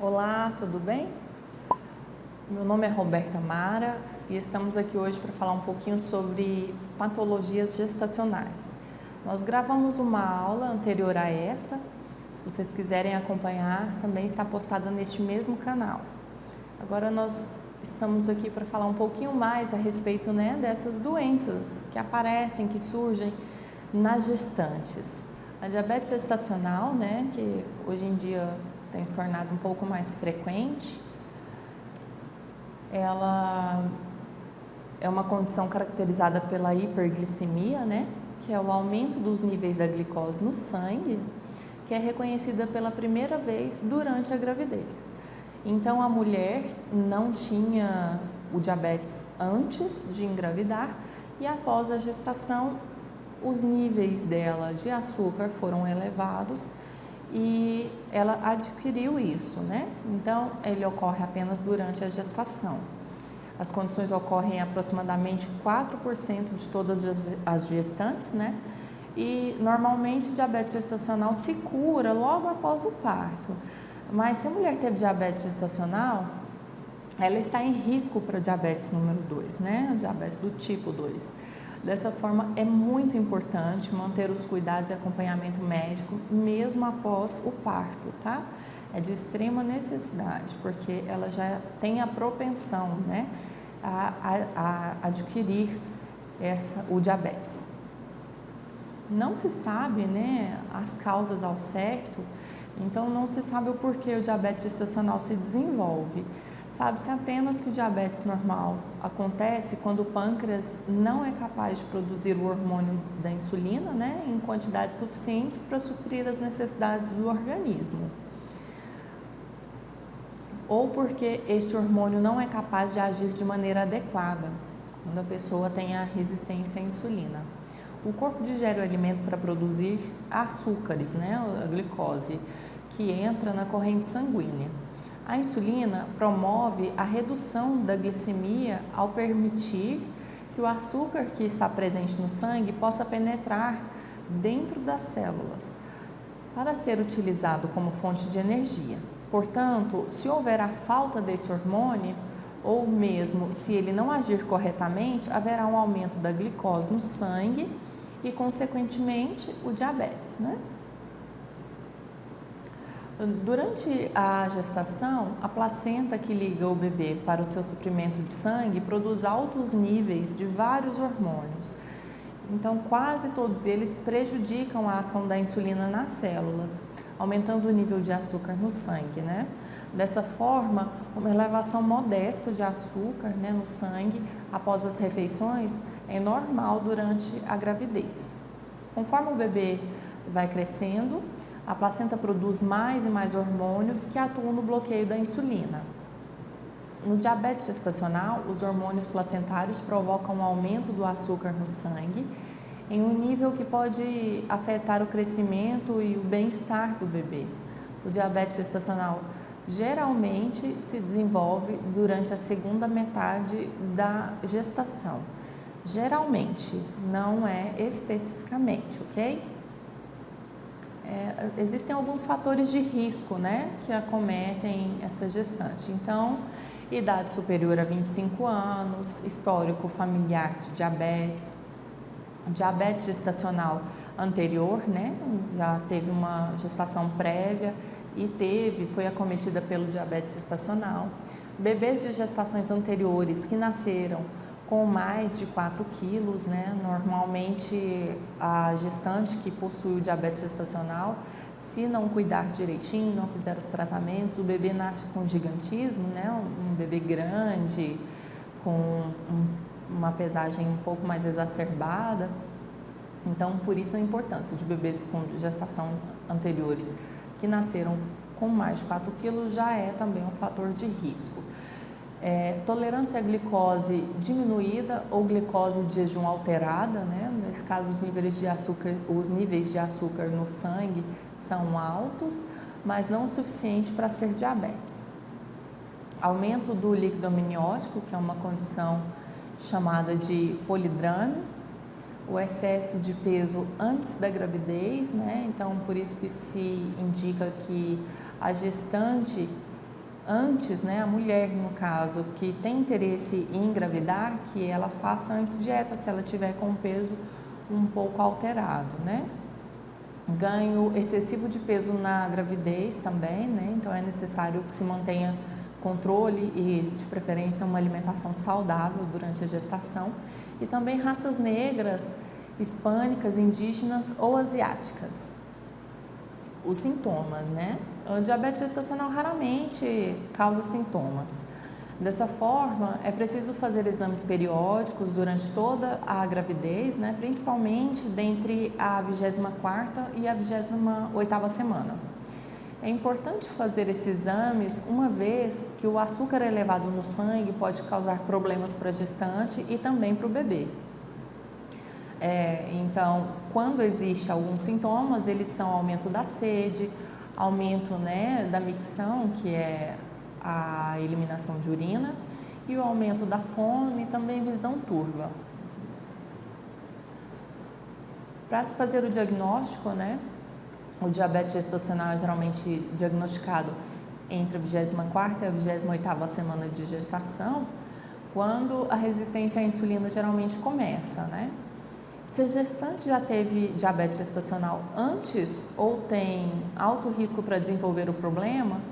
Olá, tudo bem? Meu nome é Roberta Mara e estamos aqui hoje para falar um pouquinho sobre patologias gestacionais. Nós gravamos uma aula anterior a esta, se vocês quiserem acompanhar, também está postada neste mesmo canal. Agora nós estamos aqui para falar um pouquinho mais a respeito, dessas doenças que aparecem, que surgem nas gestantes. A diabetes gestacional, que hoje em dia tem se tornado um pouco mais frequente, ela é uma condição caracterizada pela hiperglicemia, que é o aumento dos níveis da glicose no sangue, que é reconhecida pela primeira vez durante a gravidez. Então, a mulher não tinha o diabetes antes de engravidar e após a gestação, os níveis dela de açúcar foram elevados e ela adquiriu isso, Então, ele ocorre apenas durante a gestação. As condições ocorrem em aproximadamente 4% de todas as gestantes, E normalmente diabetes gestacional se cura logo após o parto. Mas se a mulher teve diabetes gestacional, ela está em risco para diabetes número 2, Diabetes do tipo 2. Dessa forma, é muito importante manter os cuidados e acompanhamento médico mesmo após o parto, tá? É de extrema necessidade, porque ela já tem a propensão, a adquirir o diabetes. Não se sabe, as causas ao certo, então não se sabe o porquê o diabetes gestacional se desenvolve. Sabe-se apenas que o diabetes normal acontece quando o pâncreas não é capaz de produzir o hormônio da insulina, em quantidades suficientes para suprir as necessidades do organismo. Ou porque este hormônio não é capaz de agir de maneira adequada, quando a pessoa tem a resistência à insulina. O corpo digere o alimento para produzir açúcares, a glicose, que entra na corrente sanguínea. A insulina promove a redução da glicemia ao permitir que o açúcar que está presente no sangue possa penetrar dentro das células para ser utilizado como fonte de energia. Portanto, se houver a falta desse hormônio, ou mesmo se ele não agir corretamente, haverá um aumento da glicose no sangue e, consequentemente, o diabetes, Durante a gestação, a placenta que liga o bebê para o seu suprimento de sangue produz altos níveis de vários hormônios. Então, quase todos eles prejudicam a ação da insulina nas células, aumentando o nível de açúcar no sangue, Dessa forma, uma elevação modesta de açúcar, no sangue após as refeições é normal durante a gravidez. Conforme o bebê vai crescendo, a placenta produz mais e mais hormônios que atuam no bloqueio da insulina. No diabetes gestacional, os hormônios placentários provocam um aumento do açúcar no sangue em um nível que pode afetar o crescimento e o bem-estar do bebê. O diabetes gestacional geralmente se desenvolve durante a segunda metade da gestação. Geralmente, não é especificamente, ok? Existem alguns fatores de risco, que acometem essa gestante. Então, idade superior a 25 anos, histórico familiar de diabetes, diabetes gestacional anterior, já teve uma gestação prévia e foi acometida pelo diabetes gestacional, bebês de gestações anteriores que nasceram com mais de 4 quilos, Normalmente, a gestante que possui o diabetes gestacional, se não cuidar direitinho, não fizer os tratamentos, o bebê nasce com gigantismo, Um bebê grande, com uma pesagem um pouco mais exacerbada. Então, por isso a importância de bebês com gestação anteriores que nasceram com mais de 4 quilos já é também um fator de risco. Tolerância à glicose diminuída ou glicose de jejum alterada, Nesse caso, os níveis de açúcar no sangue são altos, mas não o suficiente para ser diabetes. Aumento do líquido amniótico, que é uma condição chamada de polidrâmia, o excesso de peso antes da gravidez, Então, por isso que se indica que a gestante antes, né, a mulher, no caso, que tem interesse em engravidar, que ela faça antes dieta, se ela tiver com o peso um pouco alterado, né? Ganho excessivo de peso na gravidez também, né? Então é necessário que se mantenha controle e, de preferência, uma alimentação saudável durante a gestação. E também raças negras, hispânicas, indígenas ou asiáticas. Os sintomas, né? O diabetes gestacional raramente causa sintomas. Dessa forma, é preciso fazer exames periódicos durante toda a gravidez, né? Principalmente dentre a 24ª e a 28ª semana. É importante fazer esses exames uma vez que o açúcar elevado no sangue pode causar problemas para a gestante e também para o bebê. Então, quando existe alguns sintomas, eles são aumento da sede, aumento, né, da micção, que é a eliminação de urina, e o aumento da fome e também visão turva. Para se fazer o diagnóstico, né, o diabetes gestacional é geralmente diagnosticado entre a 24ª e a 28ª semana de gestação, quando a resistência à insulina geralmente começa, né? Se a gestante já teve diabetes gestacional antes ou tem alto risco para desenvolver o problema,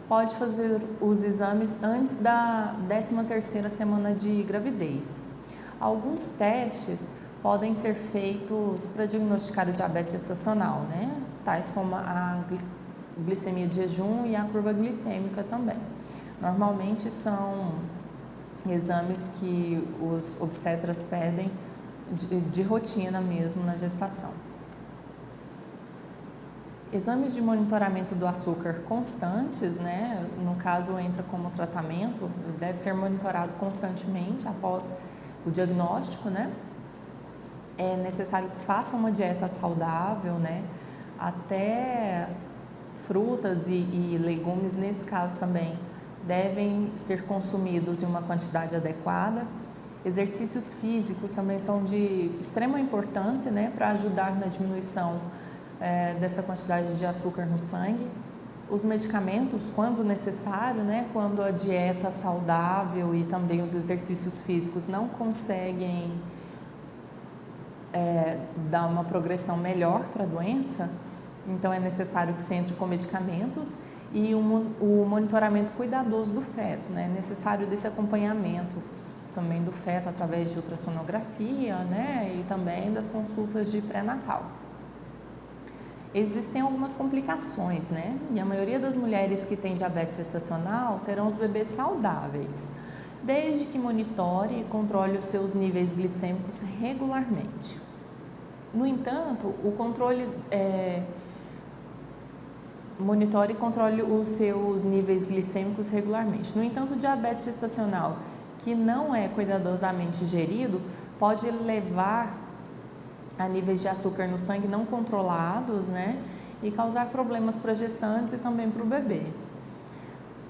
pode fazer os exames antes da 13ª semana de gravidez. Alguns testes podem ser feitos para diagnosticar o diabetes gestacional, né? Tais como a glicemia de jejum e a curva glicêmica também. Normalmente são exames que os obstetras pedem de rotina mesmo na gestação. Exames de monitoramento do açúcar constantes, né? No caso entra como tratamento, deve ser monitorado constantemente após o diagnóstico, né? É necessário que se faça uma dieta saudável, né? Até frutas e legumes, nesse caso também, devem ser consumidos em uma quantidade adequada. Exercícios físicos também são de extrema importância, né, para ajudar na diminuição dessa quantidade de açúcar no sangue. Os medicamentos, quando necessário, né, quando a dieta saudável e também os exercícios físicos não conseguem dar uma progressão melhor para a doença, então é necessário que se entre com medicamentos e o monitoramento cuidadoso do feto, né, é necessário desse acompanhamento também do feto através de ultrassonografia, né, e também das consultas de pré-natal. Existem algumas complicações, né, e a maioria das mulheres que têm diabetes gestacional terão os bebês saudáveis, desde que monitore e controle os seus níveis glicêmicos regularmente. No entanto, o controle monitore e controle os seus níveis glicêmicos regularmente. No entanto, o diabetes gestacional que não é cuidadosamente gerido pode levar a níveis de açúcar no sangue não controlados, né, e causar problemas para gestantes e também para o bebê,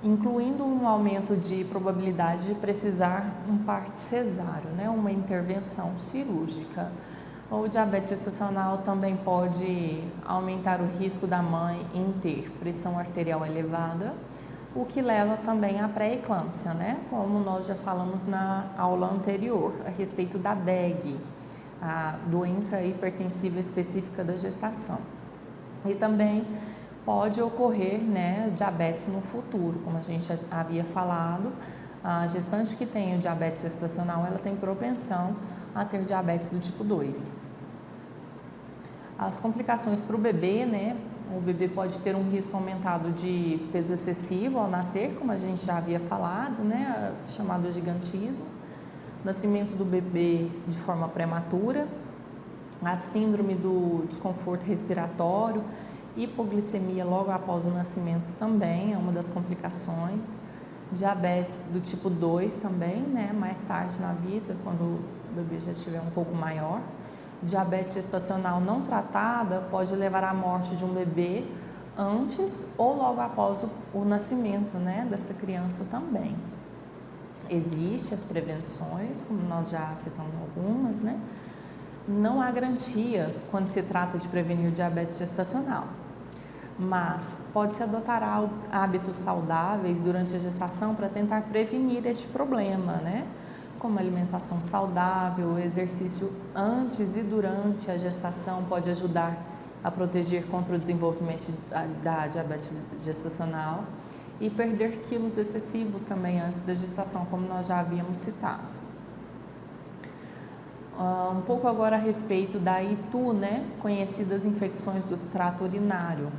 incluindo um aumento de probabilidade de precisar um parto cesáreo, né, uma intervenção cirúrgica. O diabetes gestacional também pode aumentar o risco da mãe em ter pressão arterial elevada, o que leva também à pré-eclâmpsia, né? Como nós já falamos na aula anterior, a respeito da DEG, a doença hipertensiva específica da gestação. E também pode ocorrer, né, diabetes no futuro, como a gente já havia falado, a gestante que tem o diabetes gestacional, ela tem propensão a ter diabetes do tipo 2. As complicações para o bebê, né? O bebê pode ter um risco aumentado de peso excessivo ao nascer, como a gente já havia falado, né? Chamado gigantismo. Nascimento do bebê de forma prematura, a síndrome do desconforto respiratório, hipoglicemia logo após o nascimento também é uma das complicações. Diabetes do tipo 2 também, né? Mais tarde na vida, quando o bebê já estiver um pouco maior. Diabetes gestacional não tratada pode levar à morte de um bebê antes ou logo após o nascimento, né, dessa criança também. Existem as prevenções, como nós já citamos algumas, né? Não há garantias quando se trata de prevenir o diabetes gestacional. mas pode-se adotar hábitos saudáveis durante a gestação para tentar prevenir este problema, né? Como alimentação saudável, exercício antes e durante a gestação pode ajudar a proteger contra o desenvolvimento da diabetes gestacional e perder quilos excessivos também antes da gestação, como nós já havíamos citado. Um pouco agora a respeito da ITU, né, conhecidas infecções do trato urinário.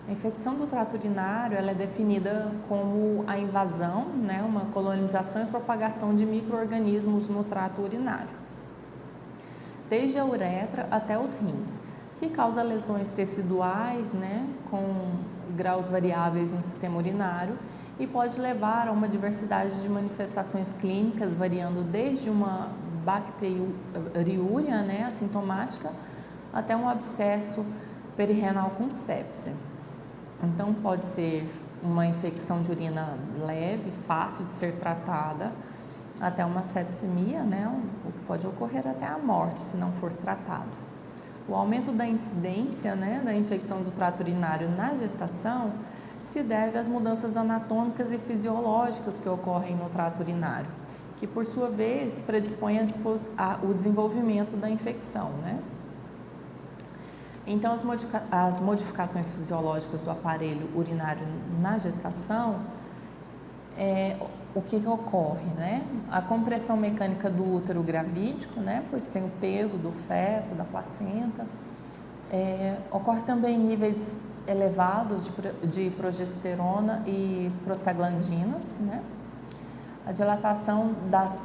A infecção do trato urinário ela é definida como a invasão, né, uma colonização e propagação de micro-organismos no trato urinário, desde a uretra até os rins, que causa lesões teciduais, né, com graus variáveis no sistema urinário e pode levar a uma diversidade de manifestações clínicas, variando desde uma bacteriúria, né, assintomática, até um abscesso perirenal com sepse. Então, pode ser uma infecção de urina leve, fácil de ser tratada, até uma sepsemia, né, o que pode ocorrer até a morte, se não for tratado. O aumento da incidência, né, da infecção do trato urinário na gestação se deve às mudanças anatômicas e fisiológicas que ocorrem no trato urinário, que por sua vez predispõem ao desenvolvimento da infecção, né? Então, as modificações fisiológicas do aparelho urinário na gestação, o que ocorre, né? A compressão mecânica do útero gravídico, né? Pois tem o peso do feto, da placenta. Ocorre também níveis elevados de progesterona e prostaglandinas, né? A dilatação das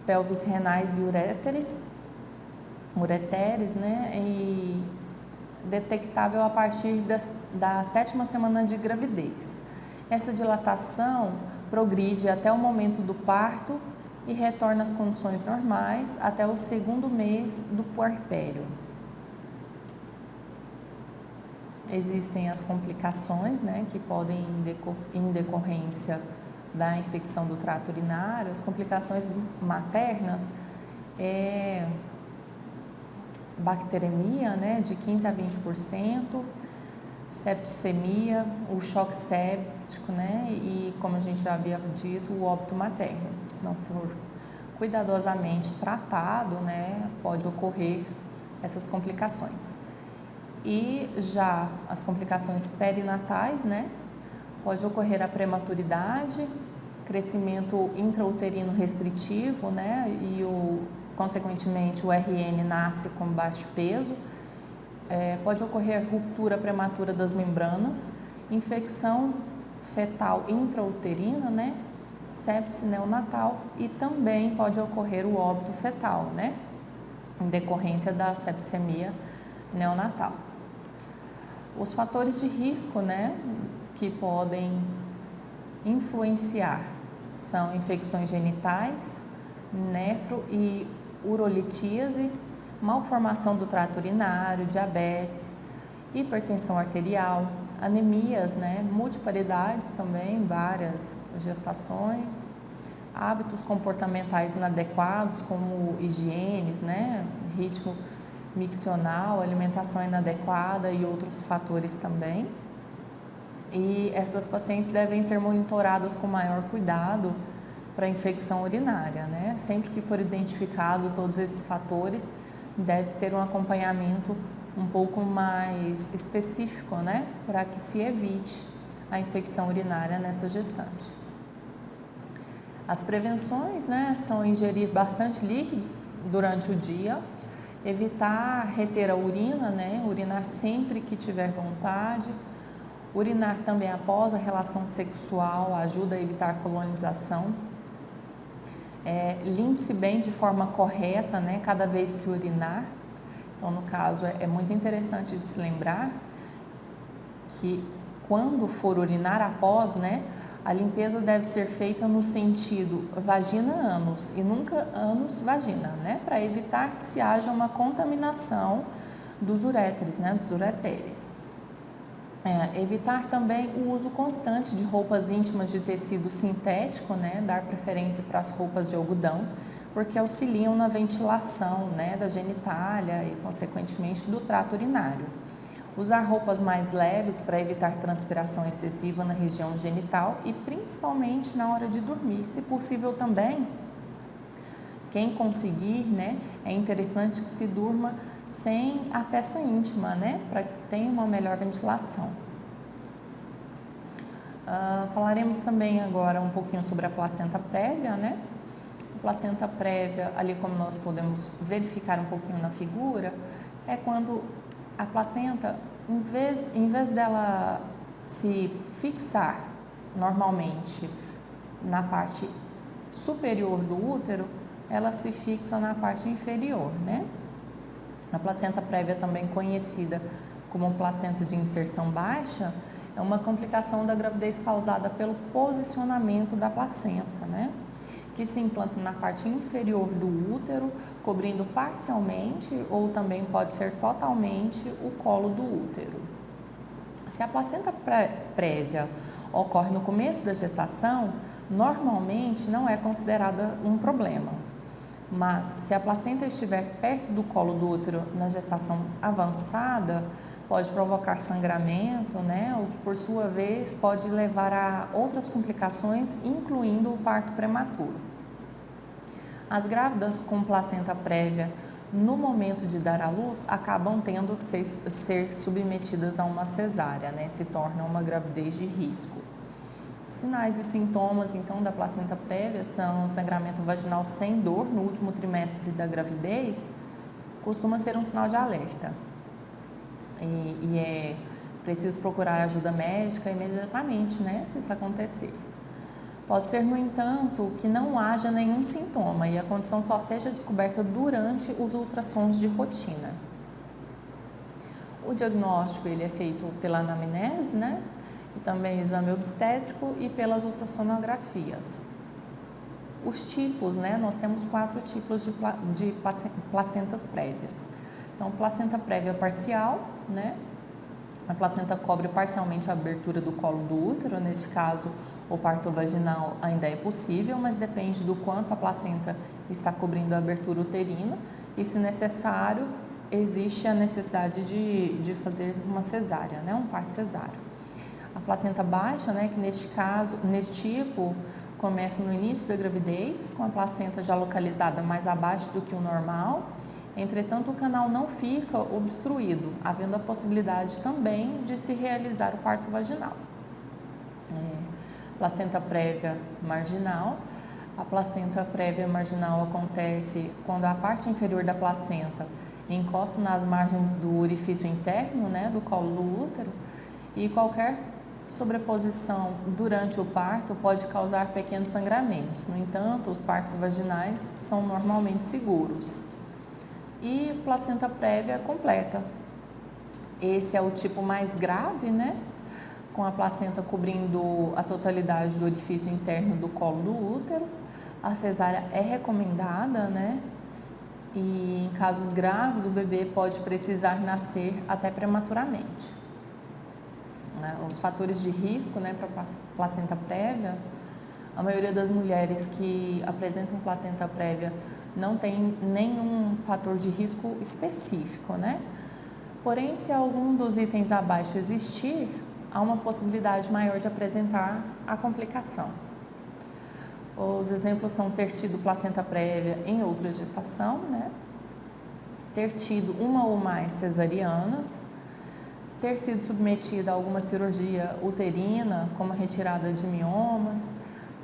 pelvis renais e ureteres, né? E detectável a partir da 7ª semana de gravidez. Essa dilatação progride até o momento do parto e retorna às condições normais até o 2º mês do puerpério. Existem as complicações, né, que podem, em decorrência da infecção do trato urinário, as complicações maternas bacteremia, né, de 15 a 20%, septicemia, o choque séptico, né, e como a gente já havia dito, o óbito materno. Se não for cuidadosamente tratado, né, pode ocorrer essas complicações. E já as complicações perinatais, né, pode ocorrer a prematuridade, crescimento intrauterino restritivo, né, e consequentemente o RN nasce com baixo peso, pode ocorrer ruptura prematura das membranas, infecção fetal intrauterina, né, sepse neonatal e também pode ocorrer o óbito fetal, né, em decorrência da sepsemia neonatal. Os fatores de risco, né, que podem influenciar são infecções genitais, nefro e urolitíase, malformação do trato urinário, diabetes, hipertensão arterial, anemias, né, multiparidades também, várias gestações, hábitos comportamentais inadequados como higienes, né, ritmo miccional, alimentação inadequada e outros fatores também. E essas pacientes devem ser monitoradas com maior cuidado para infecção urinária, né? Sempre que for identificado todos esses fatores, deve-se ter um acompanhamento um pouco mais específico, né? Para que se evite a infecção urinária nessa gestante. As prevenções, né, são ingerir bastante líquido durante o dia, evitar reter a urina, né? Urinar sempre que tiver vontade. Urinar também após a relação sexual ajuda a evitar colonização. Limpe-se bem de forma correta, né, cada vez que urinar. Então, no caso, é muito interessante de se lembrar que quando for urinar após, né, a limpeza deve ser feita no sentido vagina-ânus e nunca ânus-vagina, né, para evitar que se haja uma contaminação dos uréteres, né, dos ureteres. Evitar também o uso constante de roupas íntimas de tecido sintético, né? Dar preferência para as roupas de algodão, porque auxiliam na ventilação, né, da genitália e, consequentemente, do trato urinário. Usar roupas mais leves para evitar transpiração excessiva na região genital e principalmente na hora de dormir. Se possível também, quem conseguir, né, é interessante que se durma sem a peça íntima, né, para que tenha uma melhor ventilação. Falaremos também agora um pouquinho sobre a placenta prévia, né? A placenta prévia, ali como nós podemos verificar um pouquinho na figura, é quando a placenta, em vez dela se fixar normalmente na parte superior do útero, ela se fixa na parte inferior, né? A placenta prévia, também conhecida como placenta de inserção baixa, é uma complicação da gravidez causada pelo posicionamento da placenta, né? Que se implanta na parte inferior do útero, cobrindo parcialmente ou também pode ser totalmente o colo do útero. Se a placenta prévia ocorre no começo da gestação, normalmente não é considerada um problema. Mas se a placenta estiver perto do colo do útero na gestação avançada, pode provocar sangramento, né? O que por sua vez pode levar a outras complicações, incluindo o parto prematuro. As grávidas com placenta prévia no momento de dar à luz acabam tendo que ser submetidas a uma cesárea, né? Se torna uma gravidez de risco. Sinais e sintomas, então, da placenta prévia são sangramento vaginal sem dor no último trimestre da gravidez, costuma ser um sinal de alerta. E é preciso procurar ajuda médica imediatamente, né, se isso acontecer. Pode ser, no entanto, que não haja nenhum sintoma e a condição só seja descoberta durante os ultrassons de rotina. O diagnóstico ele é feito pela anamnese, né, e também exame obstétrico e pelas ultrassonografias. Os tipos, né, nós temos 4 tipos de placentas prévias. Então, placenta prévia parcial, né? A placenta cobre parcialmente a abertura do colo do útero, neste caso o parto vaginal ainda é possível, mas depende do quanto a placenta está cobrindo a abertura uterina e, se necessário, existe a necessidade de fazer uma cesárea, né? Um parto cesáreo. A placenta baixa, né, que neste tipo, começa no início da gravidez, com a placenta já localizada mais abaixo do que o normal. Entretanto, o canal não fica obstruído, havendo a possibilidade também de se realizar o parto vaginal. Placenta prévia marginal. A placenta prévia marginal acontece quando a parte inferior da placenta encosta nas margens do orifício interno, né, do colo do útero, e qualquer sobreposição durante o parto pode causar pequenos sangramentos. No entanto, os partos vaginais são normalmente seguros. E placenta prévia completa. Esse é o tipo mais grave, né? Com a placenta cobrindo a totalidade do orifício interno do colo do útero. A cesárea é recomendada, né? E em casos graves, o bebê pode precisar nascer até prematuramente. Os fatores de risco, né, para placenta prévia, a maioria das mulheres que apresentam placenta prévia não tem nenhum fator de risco específico, né? Porém, se algum dos itens abaixo existir, há uma possibilidade maior de apresentar a complicação. Os exemplos são ter tido placenta prévia em outra gestação, né? Ter tido uma ou mais cesarianas, ter sido submetida a alguma cirurgia uterina, como a retirada de miomas,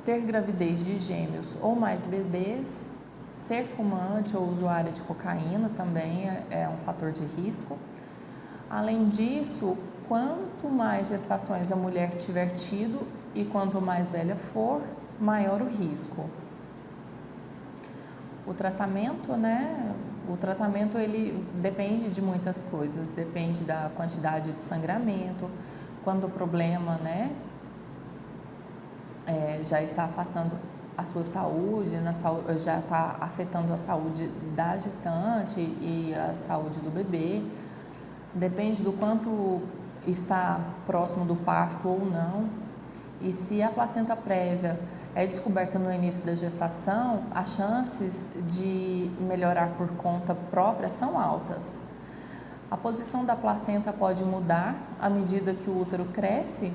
ter gravidez de gêmeos ou mais bebês, ser fumante ou usuária de cocaína também é um fator de risco. Além disso, quanto mais gestações a mulher tiver tido e quanto mais velha for, maior o risco. O tratamento, né? O tratamento ele depende de muitas coisas, depende da quantidade de sangramento, quando o problema, né, já está afastando a sua saúde, já está afetando a saúde da gestante e a saúde do bebê. Depende do quanto está próximo do parto ou não. E se a placenta prévia é descoberta no início da gestação, as chances de melhorar por conta própria são altas. A posição da placenta pode mudar à medida que o útero cresce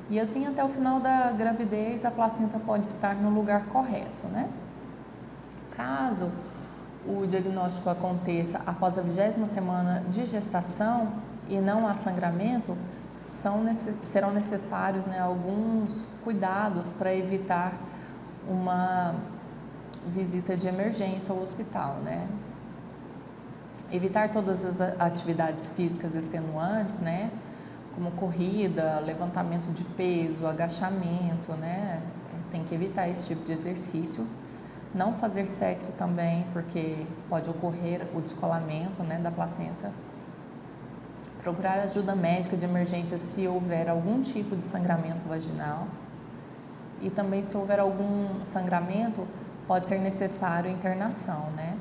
e assim até o final da gravidez a placenta pode estar no lugar correto, né? Caso o diagnóstico aconteça após a 20ª semana de gestação e não há sangramento, serão necessários, né, alguns cuidados para evitar uma visita de emergência ao hospital, né? Evitar todas as atividades físicas extenuantes, né? Como corrida, levantamento de peso, agachamento, né? Tem que evitar esse tipo de exercício. Não fazer sexo também, porque pode ocorrer o descolamento, né, da placenta. Procurar ajuda médica de emergência se houver algum tipo de sangramento vaginal. E também se houver algum sangramento, pode ser necessário internação, né?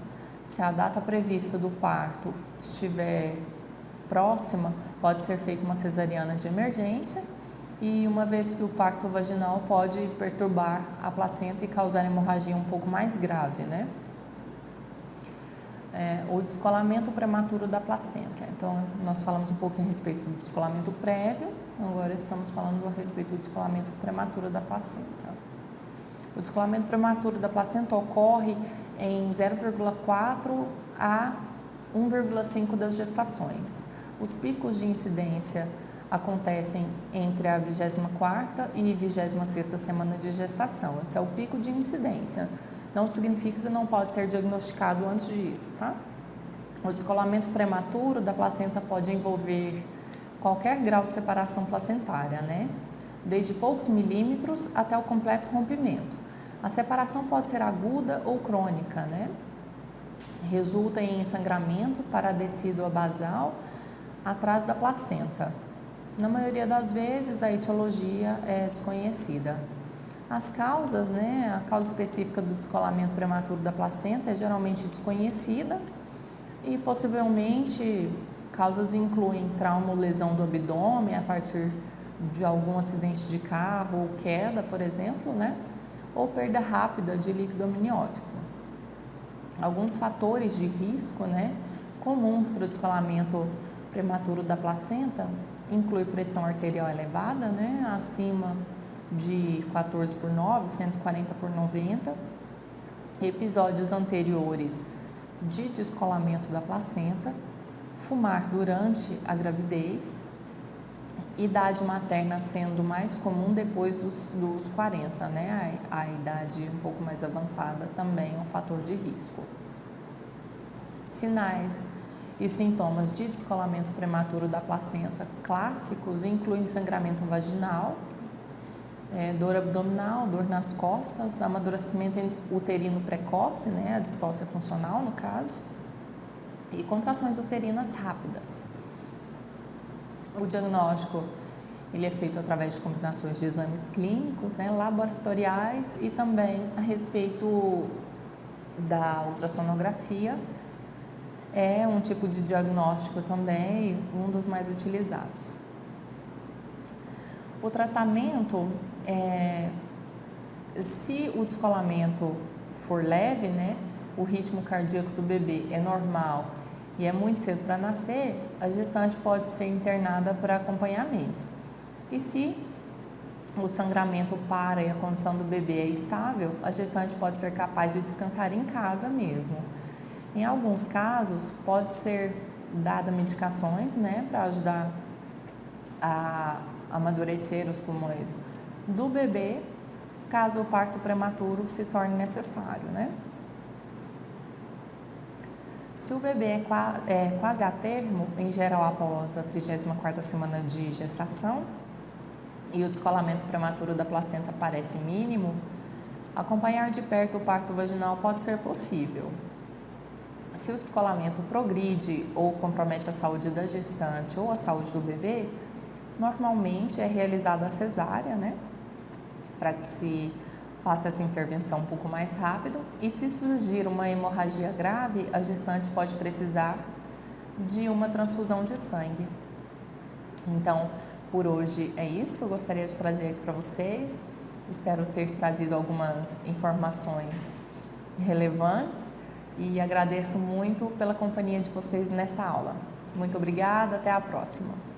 Se a data prevista do parto estiver próxima, pode ser feita uma cesariana de emergência e uma vez que o parto vaginal pode perturbar a placenta e causar hemorragia um pouco mais grave, né? O descolamento prematuro da placenta. Então, nós falamos um pouco a respeito do descolamento prévio, agora estamos falando a respeito do descolamento prematuro da placenta. O descolamento prematuro da placenta ocorre em 0,4 a 1,5 das gestações. Os picos de incidência acontecem entre a 24ª e 26ª semana de gestação. Esse é o pico de incidência. Não significa que não pode ser diagnosticado antes disso, tá? O descolamento prematuro da placenta pode envolver qualquer grau de separação placentária, né? Desde poucos milímetros até o completo rompimento. A separação pode ser aguda ou crônica, né? Resulta em sangramento paradecido a basal atrás da placenta. Na maioria das vezes, a etiologia é desconhecida. As causas, né? A causa específica do descolamento prematuro da placenta é geralmente desconhecida e possivelmente causas incluem trauma ou lesão do abdômen a partir de algum acidente de carro ou queda, por exemplo, né? Ou perda rápida de líquido amniótico. Alguns fatores de risco, né, comuns para o descolamento prematuro da placenta inclui pressão arterial elevada, né, acima de 14/9, 140/90, episódios anteriores de descolamento da placenta, fumar durante a gravidez, idade materna sendo mais comum depois dos 40, né? A idade um pouco mais avançada também é um fator de risco. Sinais e sintomas de descolamento prematuro da placenta clássicos incluem sangramento vaginal, dor abdominal, dor nas costas, amadurecimento uterino precoce, né? A distócia funcional no caso, e contrações uterinas rápidas. O diagnóstico ele é feito através de combinações de exames clínicos, né, laboratoriais e também a respeito da ultrassonografia. É um tipo de diagnóstico também, um dos mais utilizados. O tratamento, se o descolamento for leve, né, o ritmo cardíaco do bebê é normal e é muito cedo para nascer, a gestante pode ser internada para acompanhamento. E se o sangramento para e a condição do bebê é estável, a gestante pode ser capaz de descansar em casa mesmo. Em alguns casos, pode ser dada medicações, né, para ajudar a amadurecer os pulmões do bebê, caso o parto prematuro se torne necessário, né? Se o bebê é quase a termo, em geral após a 34ª semana de gestação, e o descolamento prematuro da placenta parece mínimo, acompanhar de perto o parto vaginal pode ser possível. Se o descolamento progride ou compromete a saúde da gestante ou a saúde do bebê, normalmente é realizada a cesárea, né? Para que se faça essa intervenção um pouco mais rápido. E se surgir uma hemorragia grave, a gestante pode precisar de uma transfusão de sangue. Então, por hoje é isso que eu gostaria de trazer aqui para vocês. Espero ter trazido algumas informações relevantes e agradeço muito pela companhia de vocês nessa aula. Muito obrigada, até a próxima.